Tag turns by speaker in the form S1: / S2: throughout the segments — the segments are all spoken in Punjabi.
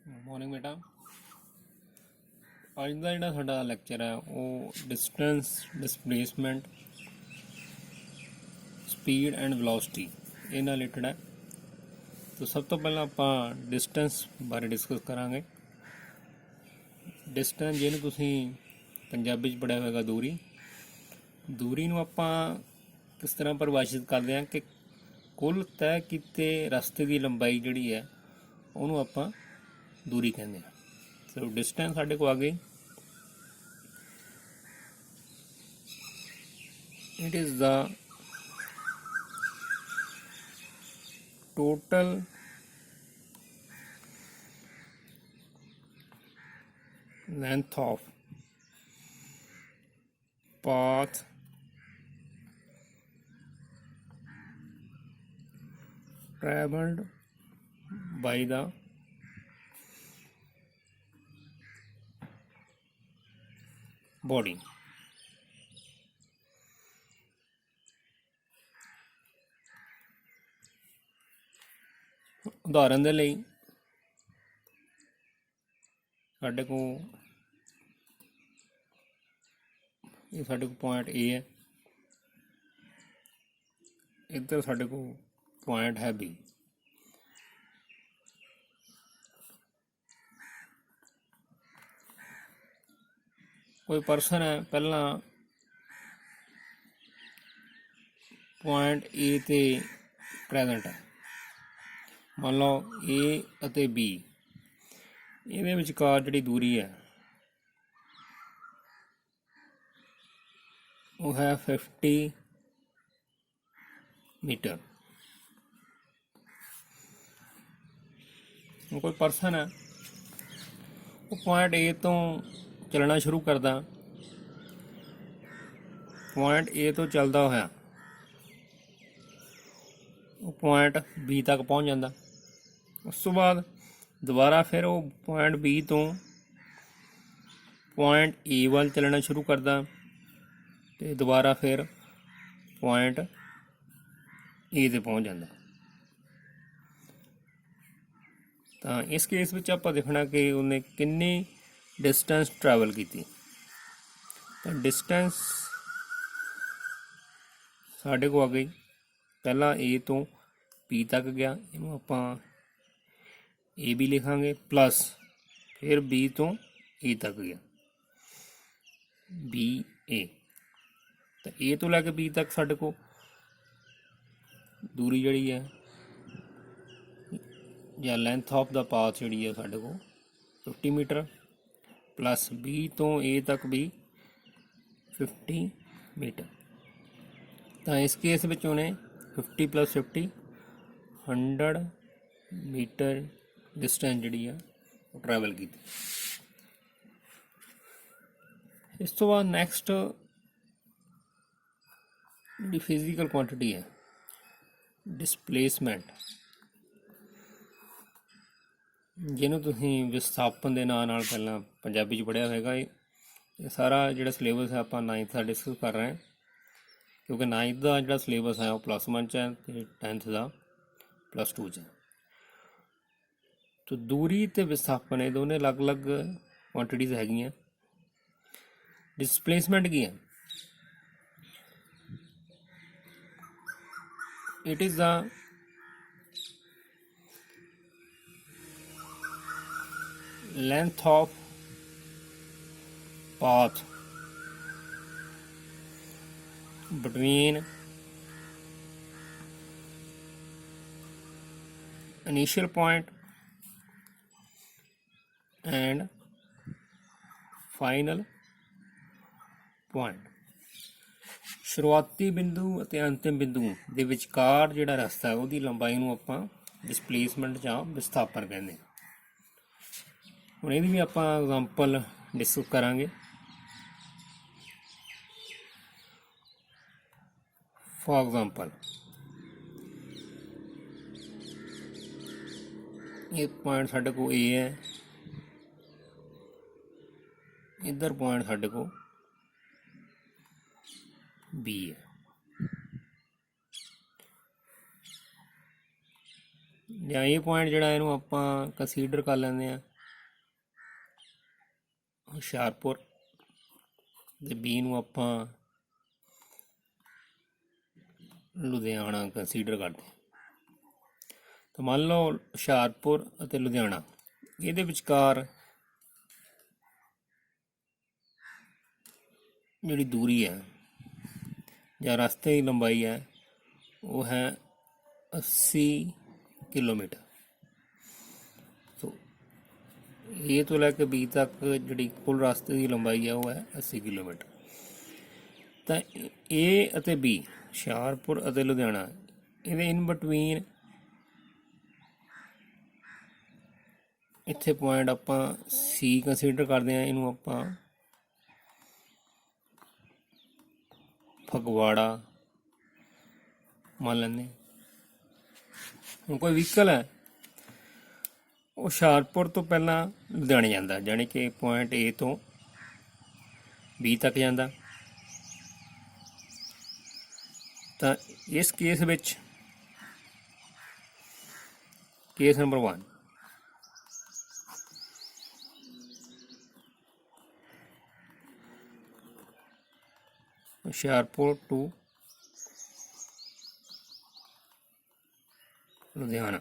S1: ਮੋਰਨਿੰਗ ਬੇਟਾ। ਅੱਜ ਦਾ ਜਿਹੜਾ ਸਾਡਾ ਲੈਕਚਰ ਹੈ ਉਹ distance, displacement, speed and velocity ਇਹ ਨਾਲ ਰਿਲੇਟਡ ਹੈ। ਤਾਂ ਸਭ ਤੋਂ ਪਹਿਲਾਂ ਆਪਾਂ ਡਿਸਟੈਂਸ ਬਾਰੇ ਡਿਸਕਸ ਕਰਾਂਗੇ। ਡਿਸਟੈਂਸ ਜਿਹਨੂੰ ਤੁਸੀਂ ਪੰਜਾਬੀ 'ਚ ਪੜ੍ਹਿਆ ਹੋਵੇਗਾ ਦੂਰੀ ਨੂੰ ਆਪਾਂ ਕਿਸ ਤਰ੍ਹਾਂ ਪਰਿਭਾਸ਼ਿਤ ਕਰਦੇ ਹਾਂ ਕਿ ਕੁੱਲ ਤੈਅ ਕੀਤੇ ਰਸਤੇ ਦੀ ਲੰਬਾਈ ਜਿਹੜੀ ਹੈ ਉਹਨੂੰ ਆਪਾਂ ਦੂਰੀ ਕਹਿੰਦੇ ਹਾਂ। ਸੋ ਡਿਸਟੈਂਸ ਸਾਡੇ ਕੋਲ ਆ ਗਈ। It is the total length of path traveled by the body। ਉਦਾਹਰਨ ਦੇ ਲਈ ਸਾਡੇ ਕੋਲ ਪੁਆਇੰਟ A ਹੈ, ਇੱਧਰ ਸਾਡੇ ਕੋਲ ਪੁਆਇੰਟ ਹੈ B। ਕੋਈ ਪਰਸਨ ਹੈ, ਪਹਿਲਾਂ ਪੁਆਇੰਟ A ਤੇ ਪ੍ਰੈਜ਼ੈਂਟ ਹੈ। ਮੰਨ ਲਓ A ਅਤੇ B, ਇਹਦੇ ਵਿਚਕਾਰ ਜਿਹੜੀ ਦੂਰੀ ਹੈ ਉਹ ਹੈ 50 ਮੀਟਰ। ਕੋਈ ਪਰਸਨ ਹੈ, ਉਹ ਪੁਆਇੰਟ A ਤੋਂ ਚੱਲਣਾ ਸ਼ੁਰੂ ਕਰਦਾ, ਪੁਆਇੰਟ A ਤੋਂ ਚੱਲਦਾ ਹੋਇਆ ਉਹ ਪੁਆਇੰਟ B ਤੱਕ ਪਹੁੰਚ ਜਾਂਦਾ। ਉਸ ਤੋਂ ਬਾਅਦ ਦੁਬਾਰਾ ਫਿਰ ਉਹ ਪੁਆਇੰਟ B ਤੋਂ ਪੁਆਇੰਟ A ਵੱਲ ਚੱਲਣਾ ਸ਼ੁਰੂ ਕਰਦਾ ਅਤੇ ਦੁਬਾਰਾ ਫਿਰ ਪੁਆਇੰਟ A 'ਤੇ ਪਹੁੰਚ ਜਾਂਦਾ। ਤਾਂ ਇਸ ਕੇਸ ਵਿੱਚ ਆਪਾਂ ਦੇਖਣਾ ਕਿ ਉਹਨੇ ਕਿੰਨੀ ਡਿਸਟੈਂਸ ਟਰੈਵਲ ਕੀਤੀ। ਤਾਂ ਡਿਸਟੈਂਸ ਸਾਡੇ ਕੋਲ ਆ ਗਈ। ਪਹਿਲਾਂ A ਤੋਂ B ਤੱਕ ਗਿਆ, ਇਹਨੂੰ ਆਪਾਂ AB ਲਿਖਾਂਗੇ, ਪਲੱਸ ਫਿਰ B ਤੋਂ A ਤੱਕ ਗਿਆ BA। ਤਾਂ A ਤੋਂ ਲੈ ਕੇ B ਤੱਕ ਸਾਡੇ ਕੋਲ ਦੂਰੀ ਜਿਹੜੀ ਹੈ ਜਾਂ ਲੈਂਥ ਆਫ ਦਾ ਪਾਥ ਜਿਹੜੀ ਹੈ ਸਾਡੇ ਕੋਲ 50 ਮੀਟਰ, ਪਲੱਸ B ਤੋਂ A ਤੱਕ ਵੀ 50 ਮੀਟਰ। ਤਾਂ ਇਸ ਕੇਸ ਵਿੱਚ ਉਹਨੇ 50 + 50 100 ਮੀਟਰ ਡਿਸਟੈਂਸ ਜਿਹੜੀ ਆ ਉਹ ਟਰੈਵਲ ਕੀਤੀ। ਇਸ ਤੋਂ ਬਾਅਦ ਨੈਕਸਟ ਜਿਹੜੀ ਫਿਜ਼ੀਕਲ ਕੁਆਂਟੀਟੀ ਹੈ ਡਿਸਪਲੇਸਮੈਂਟ, ਜਿਹਨੂੰ ਤੁਸੀਂ ਵਿਸਥਾਪਨ ਦੇ ਨਾਂ ਨਾਲ ਪਹਿਲਾਂ ਪੰਜਾਬੀ 'ਚ ਪੜ੍ਹਿਆ ਹੋਵੇਗਾ। ਇਹ ਸਾਰਾ ਜਿਹੜਾ ਸਿਲੇਬਸ ਹੈ ਆਪਾਂ 9th ਦਾ ਡਿਸਕਸ ਕਰ ਰਹੇ ਹਾਂ, ਕਿਉਂਕਿ 9th ਦਾ ਜਿਹੜਾ ਸਿਲੇਬਸ ਹੈ ਉਹ +1 'ਚ ਹੈ ਅਤੇ 10th ਦਾ +2 'ਚ ਹੈ। ਤੋ ਦੂਰੀ ਅਤੇ ਵਿਸਥਾਪਨ ਇਹ ਦੋਨੇ ਅਲੱਗ-ਅਲੱਗ ਕੁਆਂਟੀਟੀਜ਼ ਹੈਗੀਆਂ। ਡਿਸਪਲੇਸਮੈਂਟ ਕੀ ਹੈ? It is the length of path between initial point and final point। ਸ਼ੁਰੂਆਤੀ ਬਿੰਦੂ ਅਤੇ ਅੰਤਿਮ ਬਿੰਦੂ ਦੇ ਵਿਚਕਾਰ ਜਿਹੜਾ ਰਸਤਾ ਹੈ ਉਹਦੀ ਲੰਬਾਈ ਨੂੰ ਆਪਾਂ ਡਿਸਪਲੇਸਮੈਂਟ ਜਾਂ ਵਿਸਥਾਪਨ ਕਹਿੰਦੇ ਹਾਂ। ਹੁਣ ਇਹਦੀ ਵੀ ਆਪਾਂ ਐਗਜ਼ਾਮਪਲ ਡਿਸਕਸ ਕਰਾਂਗੇ। ਫੋਰ ਐਗਜ਼ਾਮਪਲ, ਇਹ ਪੁਆਇੰਟ ਸਾਡੇ ਕੋਲ A ਹੈ, ਇੱਧਰ ਪੁਆਇੰਟ ਸਾਡੇ ਕੋਲ B ਹੈ। ਜਾਂ ਇਹ ਪੁਆਇੰਟ ਜਿਹੜਾ ਇਹਨੂੰ ਆਪਾਂ ਕੰਸੀਡਰ ਕਰ ਲੈਂਦੇ ਹਾਂ ਹੁਸ਼ਿਆਰਪੁਰ ਤੇ ਬੀ ਨੂੰ ਆਪਾਂ ਲੁਧਿਆਣਾ ਕੰਸੀਡਰ ਕਰਦੇ ਹਾਂ। ਤਾਂ ਮੰਨ ਲਓ ਹੁਸ਼ਿਆਰਪੁਰ ਅਤੇ ਲੁਧਿਆਣਾ, ਇਹਦੇ ਵਿਚਕਾਰ ਜਿਹੜੀ ਦੂਰੀ ਹੈ ਜਾਂ ਰਸਤੇ ਦੀ ਲੰਬਾਈ ਹੈ ਉਹ ਹੈ 80 ਕਿਲੋਮੀਟਰ। ਸੋ ਏ ਤੋਂ ਲੈ ਕੇ ਬੀ ਤੱਕ ਜਿਹੜੀ ਕੁੱਲ ਰਸਤੇ ਦੀ ਲੰਬਾਈ ਹੈ ਉਹ ਹੈ 80 ਕਿਲੋਮੀਟਰ। ਤਾਂ ਏ ਅਤੇ ਬੀ, ਹੁਸ਼ਿਆਰਪੁਰ ਅਤੇ ਲੁਧਿਆਣਾ, ਇਹਦੇ ਇਨ ਬਿਟਵੀਨ ਇੱਥੇ ਪੁਆਇੰਟ ਆਪਾਂ ਸੀ ਕੰਸੀਡਰ ਕਰਦੇ ਹਾਂ। ਇਹਨੂੰ ਆਪਾਂ ਫਗਵਾੜਾ ਮੰਨ ਲੈਂਦੇ। ਹੁਣ ਕੋਈ ਵਹੀਕਲ ਹੈ ਉਹ ਹੁਸ਼ਿਆਰਪੁਰ ਤੋਂ ਪਹਿਲਾਂ ਲੁਧਿਆਣੇ ਜਾਂਦਾ, ਜਾਣੀ ਕਿ ਪੁਆਇੰਟ ਏ ਤੋਂ ਬੀ ਤੱਕ ਜਾਂਦਾ। ਤਾਂ ਇਸ ਕੇਸ ਵਿੱਚ case number 1, Hoshiarpur to Ludhiana.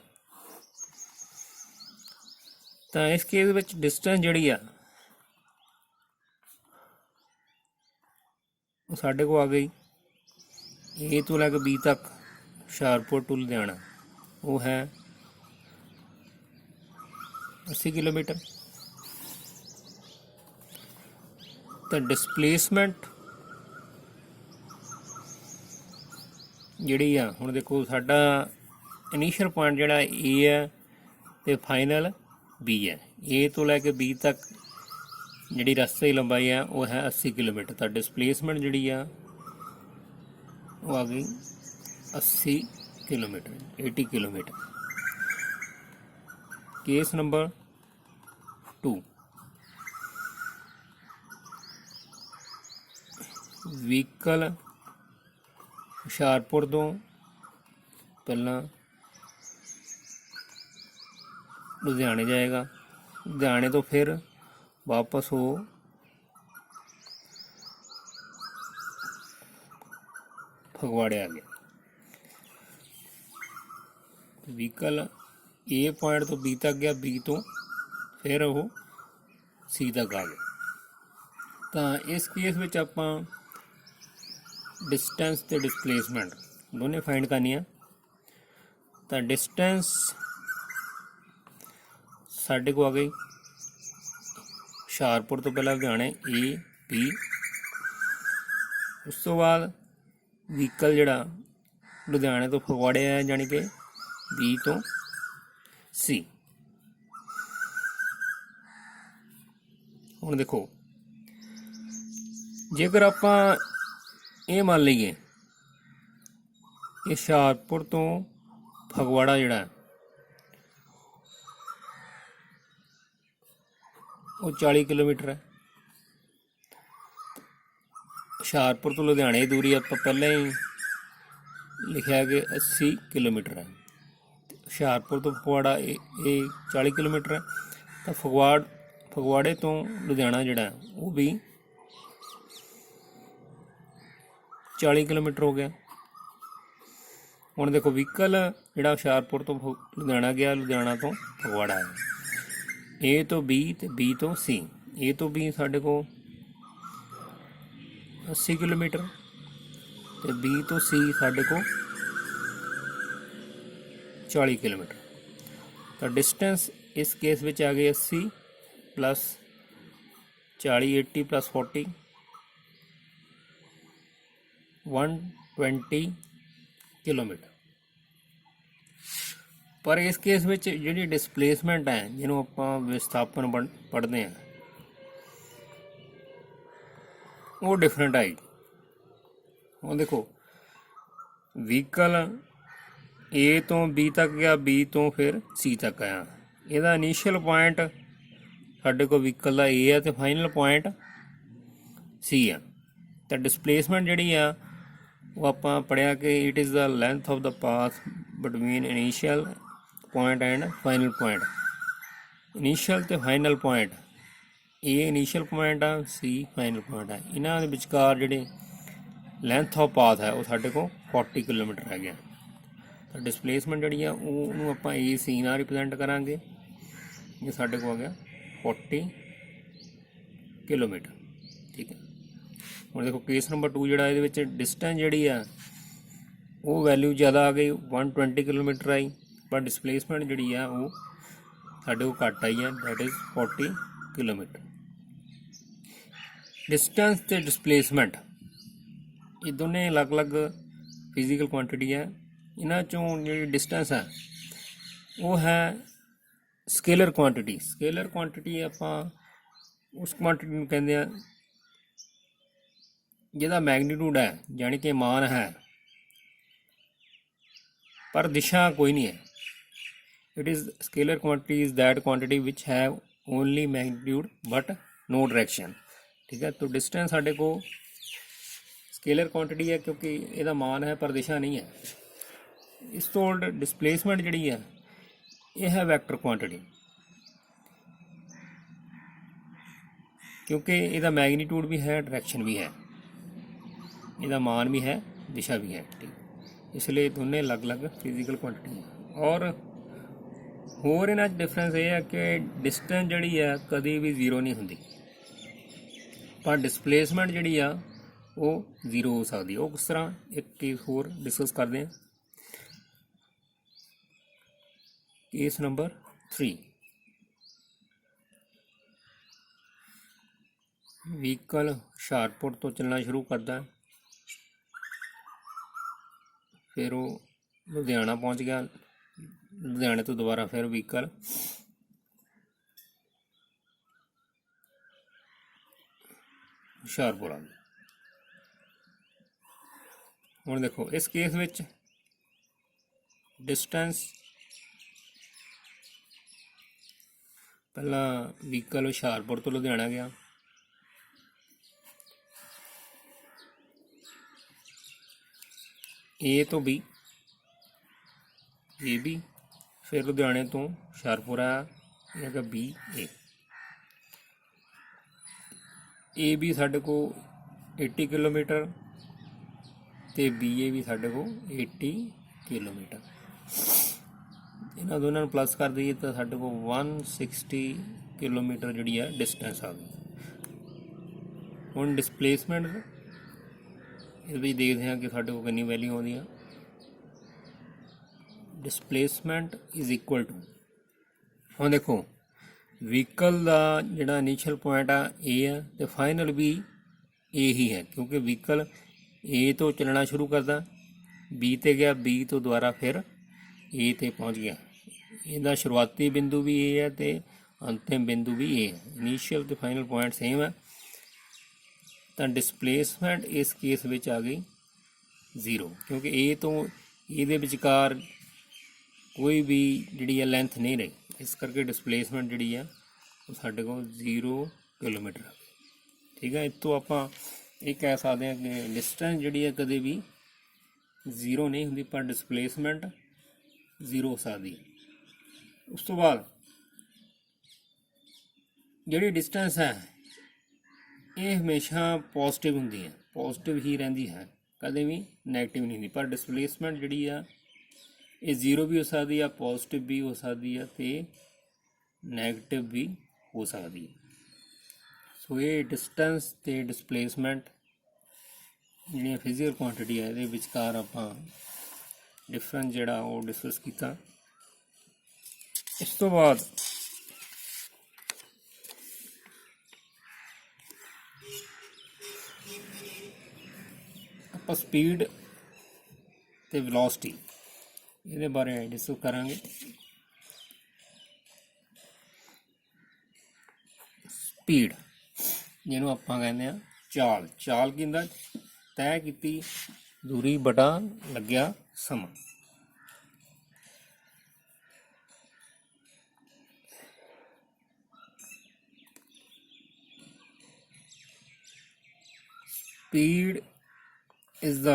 S1: ਤਾਂ ਇਸ ਕੇਸ ਵਿੱਚ ਡਿਸਟੈਂਸ ਜਿਹੜੀ ਆ ਉਹ ਸਾਡੇ ਕੋਲ ਆ ਗਈ ਏ ਤੋਂ ਲੈ ਕੇ ਬੀ ਤੱਕ, ਹੁਸ਼ਿਆਰਪੁਰ ਟੂ ਲੁਧਿਆਣਾ, ਉਹ ਹੈ 80 ਕਿਲੋਮੀਟਰ। ਤਾਂ ਡਿਸਪਲੇਸਮੈਂਟ ਜਿਹੜੀ ਆ, ਹੁਣ ਦੇਖੋ ਸਾਡਾ ਇਨੀਸ਼ੀਅਲ ਪੁਆਇੰਟ ਜਿਹੜਾ ਏ ਹੈ ਤੇ ਫਾਈਨਲ ਬੀ ਹੈ। ਏ ਤੋਂ ਲੈ ਕੇ ਬੀ ਤੱਕ ਜਿਹੜੀ ਰਸਤੇ ਦੀ ਲੰਬਾਈ ਹੈ ਉਹ ਹੈ 80 ਕਿਲੋਮੀਟਰ। ਤਾਂ ਡਿਸਪਲੇਸਮੈਂਟ ਜਿਹੜੀ ਆ ਉਹ ਆ ਗਈ 80 kilometre, 80 kilometre. Case number 2, vehicle Hoshiarpur ਤੋਂ ਪਹਿਲਾਂ ਲੁਧਿਆਣੇ ਜਾਏਗਾ, ਲੁਧਿਆਣੇ ਤੋਂ ਫਿਰ ਵਾਪਸ ਉਹ ਫਗਵਾੜੇ ਆ ਗਿਆ। ਵਹੀਕਲ ਏ ਪੁਆਇੰਟ ਤੋਂ ਬੀ ਤੱਕ ਗਿਆ, ਬੀ ਤੋਂ ਫਿਰ ਉਹ ਸੀ ਤੱਕ ਆ ਗਿਆ। ਤਾਂ ਇਸ ਕੇਸ ਵਿੱਚ ਆਪਾਂ ਡਿਸਟੈਂਸ ਤੇ ਡਿਸਪਲੇਸਮੈਂਟ ਦੋਨੇ ਫਾਈਂਡ ਕਰਨੀ ਆ। ਤਾਂ ਡਿਸਟੈਂਸ ਸਾਡੇ ਕੋਲ ਆ ਗਈ ਹੁਸ਼ਿਆਰਪੁਰ ਤੋਂ ਪਹਿਲਾਂ ਲੁਧਿਆਣੇ ਏ ਬੀ, ਉਸ ਤੋਂ ਬਾਅਦ ਵਹੀਕਲ ਜਿਹੜਾ ਲੁਧਿਆਣੇ ਤੋਂ ਫਗਵਾੜੇ ਆਇਆ, ਜਾਣੀ ਕਿ ਬੀ ਤੋਂ ਸੀ। ਹੁਣ ਦੇਖੋ ਜੇਕਰ ਆਪਾਂ ਇਹ ਮੰਨ ਲਈਏ ਇਹ ਹੁਸ਼ਿਆਰਪੁਰ ਤੋਂ ਫਗਵਾੜਾ ਜਿਹੜਾ ਉਹ 40 ਕਿਲੋਮੀਟਰ ਹੈ। ਹੁਸ਼ਿਆਰਪੁਰ ਤੋਂ ਲੁਧਿਆਣੇ ਦੀ ਦੂਰੀ ਆਪਾਂ ਪਹਿਲਾਂ ਹੀ ਲਿਖਿਆ ਕਿ 80 ਕਿਲੋਮੀਟਰ ਹੈ। ਹੁਸ਼ਿਆਰਪੁਰ ਤੋਂ ਫਗਵਾੜਾ ਇਹ 40 ਕਿਲੋਮੀਟਰ ਹੈ। ਤਾਂ ਫਗਵਾੜੇ ਤੋਂ ਲੁਧਿਆਣਾ ਜਿਹੜਾ ਉਹ ਵੀ 40 ਕਿਲੋਮੀਟਰ ਹੋ ਗਿਆ। ਹੁਣ ਦੇਖੋ ਵਹੀਕਲ ਜਿਹੜਾ ਹੁਸ਼ਿਆਰਪੁਰ ਤੋਂ ਲੁਧਿਆਣਾ ਗਿਆ, ਲੁਧਿਆਣਾ ਤੋਂ ਫਗਵਾੜਾ ਆਇਆ, ਏ ਤੋਂ ਬੀ ਤੇ ਬੀ ਤੋਂ ਸੀ। ਏ ਤੋਂ ਬੀ ਸਾਡੇ ਕੋਲ 80 ਕਿਲੋਮੀਟਰ ਤੇ ਬੀ ਤੋਂ ਸੀ ਸਾਡੇ ਕੋਲ 40 ਕਿਲੋਮੀਟਰ। ਤਾਂ ਡਿਸਟੈਂਸ ਇਸ ਕੇਸ ਵਿੱਚ ਆ ਗਈ 80 ਪਲੱਸ 40, 80 ਪਲੱਸ 40, 120 ਕਿਲੋਮੀਟਰ। ਪਰ ਇਸ ਕੇਸ ਵਿੱਚ ਜਿਹੜੀ ਡਿਸਪਲੇਸਮੈਂਟ ਹੈ, ਜਿਹਨੂੰ ਆਪਾਂ ਵਿਸਥਾਪਨ ਪੜ੍ਹਦੇ ਹਾਂ, ਉਹ ਡਿਫਰੈਂਟ ਆਈ। ਹੁਣ ਦੇਖੋ ਵਹੀਕਲ ਏ ਤੋਂ ਬੀ ਤੱਕ ਗਿਆ, ਬੀ ਤੋਂ ਫਿਰ ਸੀ ਤੱਕ ਆਇਆ। ਇਹਦਾ ਇਨੀਸ਼ੀਅਲ ਪੁਆਇੰਟ ਸਾਡੇ ਕੋਲ ਵਹੀਕਲ ਦਾ ਏ ਆ ਤੇ ਫਾਈਨਲ ਪੁਆਇੰਟ ਸੀ ਆ। ਤਾਂ ਡਿਸਪਲੇਸਮੈਂਟ ਜਿਹੜੀ ਆ ਉਹ ਆਪਾਂ ਪੜ੍ਹਿਆ ਕਿ it is the length of the path between initial point and final point. Initial ਤੇ ਫਾਈਨਲ ਪੁਆਇੰਟ ए इनीशियल पॉइंट आ, सी फाइनल पॉइंट है। इन्हां दे विचकार जिहड़े ਲੈਂਥ ਆਫ ਪਾਥ ਹੈ ਉਹ ਸਾਡੇ ਕੋਲ 40 ਕਿਲੋਮੀਟਰ ਹੈ ਗਿਆ। ਤਾਂ ਡਿਸਪਲੇਸਮੈਂਟ ਜਿਹੜੀ ਆ ਉਹਨੂੰ ਆਪਾਂ ਏ ਸੀ ਨਾਲ ਰਿਪਰੈਜ਼ੈਂਟ ਕਰਾਂਗੇ। ਇਹ ਸਾਡੇ ਕੋਲ ਆ ਗਿਆ 40 ਕਿਲੋਮੀਟਰ। ਠੀਕ ਹੈ, ਹੁਣ ਦੇਖੋ ਕੇਸ ਨੰਬਰ 2 ਜਿਹੜਾ ਇਹਦੇ ਵਿੱਚ ਡਿਸਟੈਂਸ ਜਿਹੜੀ ਆ ਉਹ ਵੈਲਿਊ ਜ਼ਿਆਦਾ ਆ ਗਈ 120 ਕਿਲੋਮੀਟਰ ਆਈ, ਪਰ ਡਿਸਪਲੇਸਮੈਂਟ ਜਿਹੜੀ ਆ ਉਹ ਸਾਡੇ ਕੋਲ ਘੱਟ ਆਈ ਹੈ, ਦੈਟ ਇਜ਼ 40 ਕਿਲੋਮੀਟਰ। ਡਿਸਟੈਂਸ ਤੇ ਡਿਸਪਲੇਸਮੈਂਟ ਇਹ ਦੋਨੇ ਅਲੱਗ-ਅਲੱਗ ਫਿਜ਼ੀਕਲ ਕੁਆਂਟੀਟੀ ਹੈ। ਇਹਨਾਂ ਚੋਂ ਜਿਹੜੀ ਡਿਸਟੈਂਸ ਹੈ ਉਹ ਹੈ ਸਕੇਲਰ ਕੁਆਂਟੀਟੀ। ਸਕੇਲਰ ਕੁਆਂਟੀਟੀ ਆਪਾਂ ਉਸ ਕੁਆਂਟੀਟੀ ਨੂੰ ਕਹਿੰਦੇ ਆ ਜਿਹਦਾ ਮੈਗਨੀਟਿਊਡ ਹੈ, ਯਾਨੀ ਕਿ ਮਾਨ ਹੈ, ਪਰ ਦਿਸ਼ਾ ਕੋਈ ਨਹੀਂ ਹੈ। It is scalar quantity is that quantity which have only magnitude but no direction। ठीक है, तो डिस्टेंस साढ़े को स्केलर क्वांटिटी है क्योंकि ਇਹਦਾ मान है पर दिशा नहीं है। इस तो उल्ट डिस्प्लेसमेंट ਜਿਹੜੀ है ये है वैक्टर क्वांटिटी क्योंकि ਇਹਦਾ मैग्नीट्यूड भी है, डायरेक्शन भी है, ਇਹਦਾ मान भी है, दिशा भी है। ठीक, इसलिए दोनों अलग अलग फिजिकल क्वांटिटी है। और ਹੋਰ ਇਹਨਾਂ 'ਚ ਡਿਫਰੈਂਸ ਇਹ ਹੈ ਕਿ ਡਿਸਟੈਂਸ ਜਿਹੜੀ ਆ ਕਦੇ ਵੀ ਜ਼ੀਰੋ ਨਹੀਂ ਹੁੰਦੀ, ਪਰ ਡਿਸਪਲੇਸਮੈਂਟ ਜਿਹੜੀ ਆ ਉਹ ਜ਼ੀਰੋ ਹੋ ਸਕਦੀ। ਉਹ ਕਿਸ ਤਰ੍ਹਾਂ, ਇੱਕ ਕੇਸ ਹੋਰ ਡਿਸਕਸ ਕਰਦੇ ਹਾਂ। ਕੇਸ ਨੰਬਰ 3, ਵਹੀਕਲ ਹੁਸ਼ਿਆਰਪੁਰ ਤੋਂ ਚੱਲਣਾ ਸ਼ੁਰੂ ਕਰਦਾ, ਫਿਰ ਉਹ ਲੁਧਿਆਣਾ ਪਹੁੰਚ ਗਿਆ, ਲੁਧਿਆਣੇ ਤੋਂ ਦੁਬਾਰਾ ਫਿਰ ਵਹੀਕਲ ਹੁਸ਼ਿਆਰਪੁਰ ਆ ਗਿਆ। ਹੁਣ ਦੇਖੋ ਇਸ ਕੇਸ ਵਿੱਚ ਡਿਸਟੈਂਸ ਪਹਿਲਾਂ ਵਹੀਕਲ ਹੁਸ਼ਿਆਰਪੁਰ ਤੋਂ ਲੁਧਿਆਣਾ ਗਿਆ, ਏ ਤੋਂ ਬੀ, ए बी, फिर लुधियाने तो हुशियारपुर आया, ये है बी ए बी साढ़े को 80 किलोमीटर तो बी ए भी साढ़े को 80 किलोमीटर। इन्होंने दोनों प्लस कर दईए तो साढ़े को 160 किलोमीटर जी है डिस्टेंस आ गई। हुण डिसप्लेसमेंट ये देखते हैं कि साढ़े को कितनी वैल्यू आती है। डिसप्लेसमेंट इज इक्वल टू, हाँ देखो व्हीकल का जोड़ा इनीशियल पॉइंट आ ए है तो फाइनल भी ए ही है, क्योंकि व्हीकल ए तो चलना शुरू करता, बी ते गया, बी तो दोबारा फिर ए ते पहुँच गया। इसका शुरुआती बिंदु भी ए है तो अंतिम बिंदु भी ए है, इनीशियल तो फाइनल पॉइंट सेम है। तो डिसप्लेसमेंट इस केस में आ गई जीरो, क्योंकि ए तो ये विचकार कोई भी जी है लेंथ नहीं रही, इस करके डिसप्लेसमेंट जी है वो साढ़े को 0 किलोमीटर। ठीक है, इतों आप ये कह सकते हैं कि डिस्टेंस जी है कभी भी जीरो नहीं होंगी, पर डिसप्लेसमेंट जीरो हो सकती है। उस तो बाद जी डिस्टेंस है ये हमेशा पॉजिटिव होंगी है, पॉजिटिव ही रही है, कभी भी नैगेटिव नहीं होंगी। पर डिसप्लेसमेंट जी है ये जीरो भी हो सकती है, पॉजिटिव भी हो सकती है, तो नैगेटिव भी हो सकती है। सो ये डिस्टेंस ते डिसप्लेसमेंट जी फिजिकल क्वांटिटी है, ये विचकार आप डिफरेंस जोड़ा वो डिस्कस किया। इस तो बाद आप स्पीड ते वेलोसिटी ये बारे डिस्कस करांगे। स्पीड जिन्हों आप कहते हैं चाल, चाल की तय की दूरी बटा लग्या समा। Speed is the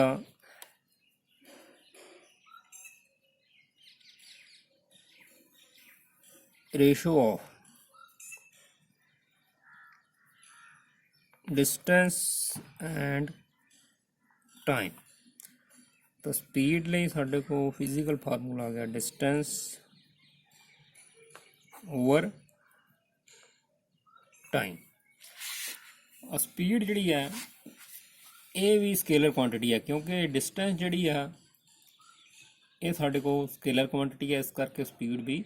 S1: ratio of distance and time. तो स्पीड ਲਈ ਸਾਡੇ ਕੋਲ ਫਿਜ਼ੀਕਲ ਫਾਰਮੂਲਾ ਆ ਗਿਆ डिस्टेंस ओवर टाइम। स्पीड ਜਿਹੜੀ ਹੈ ਇਹ ਵੀ ਸਕੇਲਰ ਕੁਆਂਟੀਟੀ ਹੈ, ਕਿਉਂਕਿ डिस्टेंस ਜਿਹੜੀ ਆ ਇਹ ਸਾਡੇ ਕੋਲ ਸਕੇਲਰ ਕੁਆਂਟੀਟੀ ਹੈ, ਇਸ ਕਰਕੇ ਸਪੀਡ ਵੀ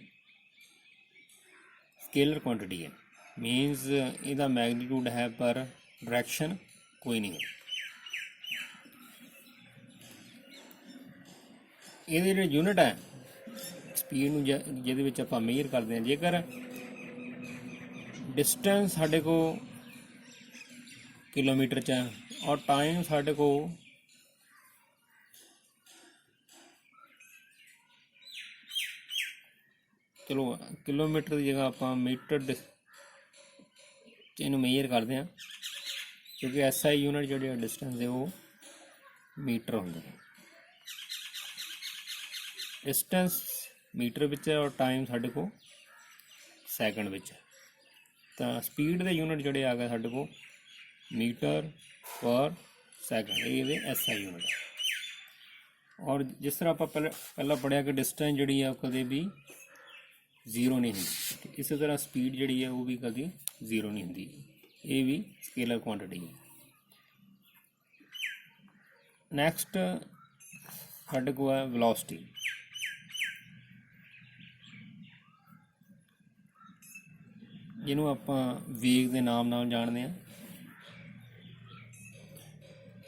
S1: ਸਕੇਲਰ ਕੁਆਂਟੀਟੀ ਹੈ। ਮੀਨਸ ਇਹਦਾ ਮੈਗਨੀਟਿਊਡ ਹੈ ਪਰ ਡਾਇਰੈਕਸ਼ਨ ਕੋਈ ਨਹੀਂ ਹੈ। ਇਹਦੇ ਜਿਹੜੇ ਯੂਨਿਟ ਹੈ ਸਪੀਡ ਨੂੰ ਜਿਹਦੇ ਵਿੱਚ ਆਪਾਂ ਮੇਜਰ ਕਰਦੇ ਹਾਂ, ਜੇਕਰ डिस्टेंस ਸਾਡੇ ਕੋਲ ਕਿਲੋਮੀਟਰ 'ਚ ਹੈ ਔਰ ਟਾਈਮ ਸਾਡੇ ਕੋਲ ਚਲੋ ਕਿਲੋਮੀਟਰ ਦੀ ਜਗ੍ਹਾ ਆਪਾਂ ਮੀਟਰ 'ਚ ਇਹਨੂੰ ਮੇਜਰ ਕਰਦੇ ਹਾਂ, ਕਿਉਂਕਿ SI ਯੂਨਿਟ ਜਿਹੜੇ डिस्टेंस ਦੇ ਉਹ ਮੀਟਰ ਹੁੰਦੇ ਨੇ। डिस्टेंस ਮੀਟਰ ਵਿੱਚ ਹੈ ਔਰ ਟਾਈਮ ਸਾਡੇ ਕੋਲ ਸੈਕਿੰਡ ਵਿੱਚ ਹੈ। ਤਾਂ ਸਪੀਡ ਦੇ ਯੂਨਿਟ ਜਿਹੜੇ ਆ ਗਏ ਸਾਡੇ ਕੋਲ ਮੀਟਰ ਪਰ ਸੈਕਿੰਡ, ਇਹ ਇਹਦੇ SI ਯੂਨਿਟ ਹੈ। ਔਰ ਜਿਸ ਤਰ੍ਹਾਂ ਆਪਾਂ ਪਹਿਲਾਂ ਪੜ੍ਹਿਆ ਕਿ ਡਿਸਟੈਂਸ ਜਿਹੜੀ ਆ ਉਹ ਕਦੇ ਵੀ ਜ਼ੀਰੋ ਨਹੀਂ ਹੁੰਦੀ, ਇਸੇ ਤਰ੍ਹਾਂ ਸਪੀਡ ਜਿਹੜੀ ਹੈ ਉਹ ਵੀ ਕਦੀ ਜ਼ੀਰੋ ਨਹੀਂ ਹੁੰਦੀ, ਇਹ ਵੀ ਸਕੇਲਰ ਕੁਆਂਟੀਟੀ ਹੈ। ਨੈਕਸਟ ਸਾਡੇ ਕੋਲ ਹੈ ਵੈਲੋਸਿਟੀ। ਜਿਹਨੂੰ ਆਪਾਂ ਵੇਗ ਦੇ ਨਾਮ ਨਾਲ ਜਾਣਦੇ ਹਾਂ।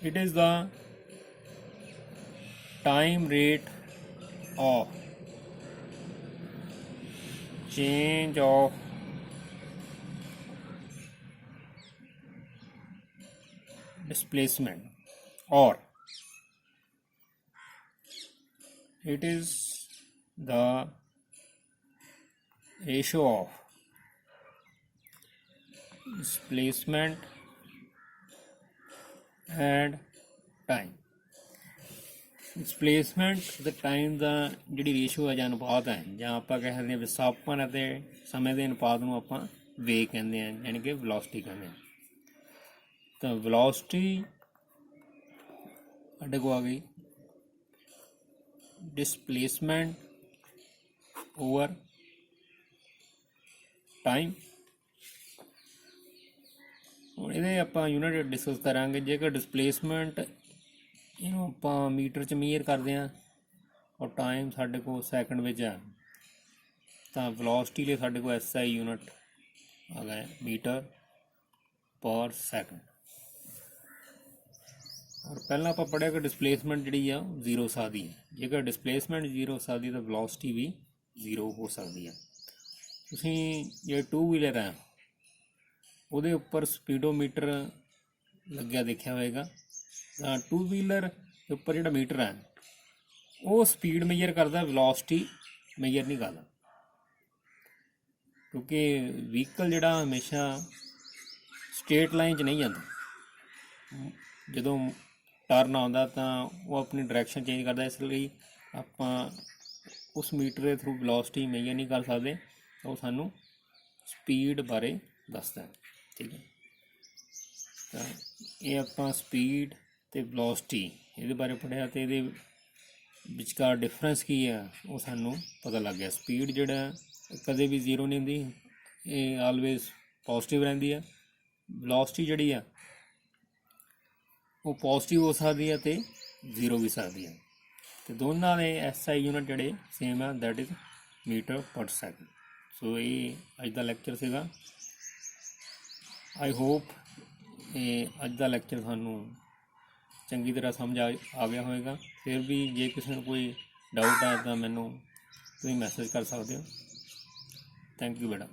S1: It is the time rate of change of displacement, or it is the ratio of displacement and time। Displacement ਤੇ ਟਾਈਮ ਦਾ ਜਿਹੜੀ ਰੇਸ਼ੋ ਹੈ ਜਾਂ ਅਨੁਪਾਤ ਹੈ, ਜਾਂ ਆਪਾਂ ਕਹਿ ਸਕਦੇ ਹਾਂ ਵਿਸਥਾਪਨ ਅਤੇ ਸਮੇਂ ਦੇ ਅਨੁਪਾਤ ਨੂੰ ਆਪਾਂ ਵੇਗ ਕਹਿੰਦੇ ਹਾਂ, ਯਾਨੀ ਕਿ ਵੈਲੋਸਿਟੀ ਕਹਿੰਦੇ ਹਾਂ। ਤਾਂ ਵੈਲੋਸਿਟੀ ਸਾਡੇ ਕੋਲ ਆ ਗਈ डिस्प्लेसमेंट ओवर टाइम। ਹੁਣ ਇਹਦੇ ਆਪਾਂ ਯੂਨਿਟ ਡਿਸਕਸ ਕਰਾਂਗੇ। ਜੇਕਰ ਡਿਸਪਲੇਸਮੈਂਟ ਇਹਨੂੰ ਆਪਾਂ ਮੀਟਰ 'ਚ ਮੇਜਰ ਕਰਦੇ ਹਾਂ ਔਰ ਟਾਈਮ ਸਾਡੇ ਕੋਲ ਸੈਕਿੰਡ ਵਿੱਚ ਹੈ, ਤਾਂ ਵੈਲੋਸਿਟੀ ਲਈ ਸਾਡੇ ਕੋਲ SI ਯੂਨਿਟ ਆ ਗਏ ਮੀਟਰ ਪਰ ਸੈਕਿੰਡ। ਔਰ ਪਹਿਲਾਂ ਆਪਾਂ ਪੜ੍ਹਿਆ ਕਿ ਡਿਸਪਲੇਸਮੈਂਟ ਜਿਹੜੀ ਆ ਜ਼ੀਰੋ ਸਕਦੀ ਹੈ। ਜੇਕਰ ਡਿਸਪਲੇਸਮੈਂਟ ਜ਼ੀਰੋ ਸਕਦੀ ਤਾਂ ਵੈਲੋਸਿਟੀ ਵੀ ਜ਼ੀਰੋ ਹੋ ਸਕਦੀ ਹੈ। ਤੁਸੀਂ ਜੇ 2 ਵੀਲਰ ਹੈ ਉਹਦੇ ਉੱਪਰ ਸਪੀਡੋਮੀਟਰ ਲੱਗਿਆ ਦੇਖਿਆ ਹੋਵੇਗਾ, ਤਾਂ 2 ਵੀਲਰ ਦੇ ਉੱਪਰ ਜਿਹੜਾ ਮੀਟਰ ਹੈ ਉਹ ਸਪੀਡ ਮੇਜਰ ਕਰਦਾ, ਵੈਲੋਸਿਟੀ ਮੇਜਰ ਨਹੀਂ ਕਰਦਾ, ਕਿਉਂਕਿ ਵਹੀਕਲ ਜਿਹੜਾ ਹਮੇਸ਼ਾ ਸਟ੍ਰੇਟ ਲਾਈਨ 'ਚ ਨਹੀਂ ਜਾਂਦਾ। ਜਦੋਂ ਟਰਨ ਆਉਂਦਾ ਤਾਂ ਉਹ ਆਪਣੀ ਡਾਇਰੈਕਸ਼ਨ ਚੇਂਜ ਕਰਦਾ, ਇਸ ਲਈ ਆਪਾਂ ਉਸ ਮੀਟਰ ਦੇ ਥਰੂ ਵੈਲੋਸਿਟੀ ਮੇਜਰ ਨਹੀਂ ਕਰ ਸਕਦੇ, ਤਾਂ ਉਹ ਸਾਨੂੰ ਸਪੀਡ ਬਾਰੇ ਦੱਸਦਾ। ਠੀਕ ਹੈ, ਤਾਂ ਇਹ ਆਪਾਂ ਸਪੀਡ ਅਤੇ ਵੈਲੋਸਿਟੀ ਇਹਦੇ ਬਾਰੇ ਪੜ੍ਹਿਆ, ਅਤੇ ਇਹਦੇ ਵਿਚਕਾਰ ਡਿਫਰੈਂਸ ਕੀ ਆ ਉਹ ਸਾਨੂੰ ਪਤਾ ਲੱਗ ਗਿਆ। ਸਪੀਡ ਜਿਹੜਾ ਕਦੇ ਵੀ ਜ਼ੀਰੋ ਨਹੀਂ ਹੁੰਦੀ, ਇਹ ਆਲਵੇਜ਼ ਪੋਜ਼ੀਟਿਵ ਰਹਿੰਦੀ ਹੈ। ਵੈਲੋਸਿਟੀ ਜਿਹੜੀ ਆ ਉਹ ਪੋਜ਼ੀਟਿਵ ਹੋ ਸਕਦੀ ਹੈ ਅਤੇ ਜ਼ੀਰੋ ਵੀ ਸਕਦੀ ਹੈ, ਅਤੇ ਦੋਨਾਂ ਦੇ SI ਯੂਨਿਟ ਜਿਹੜੇ ਸੇਮ ਆ, that is metre per second. So ਇਹ ਅੱਜ ਦਾ ਲੈਕਚਰ ਸੀਗਾ। ਆਈ ਹੋਪ ਇਹ ਅੱਜ ਦਾ ਲੈਕਚਰ ਤੁਹਾਨੂੰ ਚੰਗੀ ਤਰ੍ਹਾਂ ਸਮਝ ਆ ਗਿਆ ਹੋਵੇਗਾ। ਫਿਰ ਵੀ ਜੇ ਕਿਸੇ ਨੂੰ ਕੋਈ ਡਾਊਟ ਹੈ ਤਾਂ ਮੈਨੂੰ ਤੁਸੀਂ ਮੈਸੇਜ ਕਰ ਸਕਦੇ ਹੋ। ਥੈਂਕ ਯੂ ਬੇਟਾ।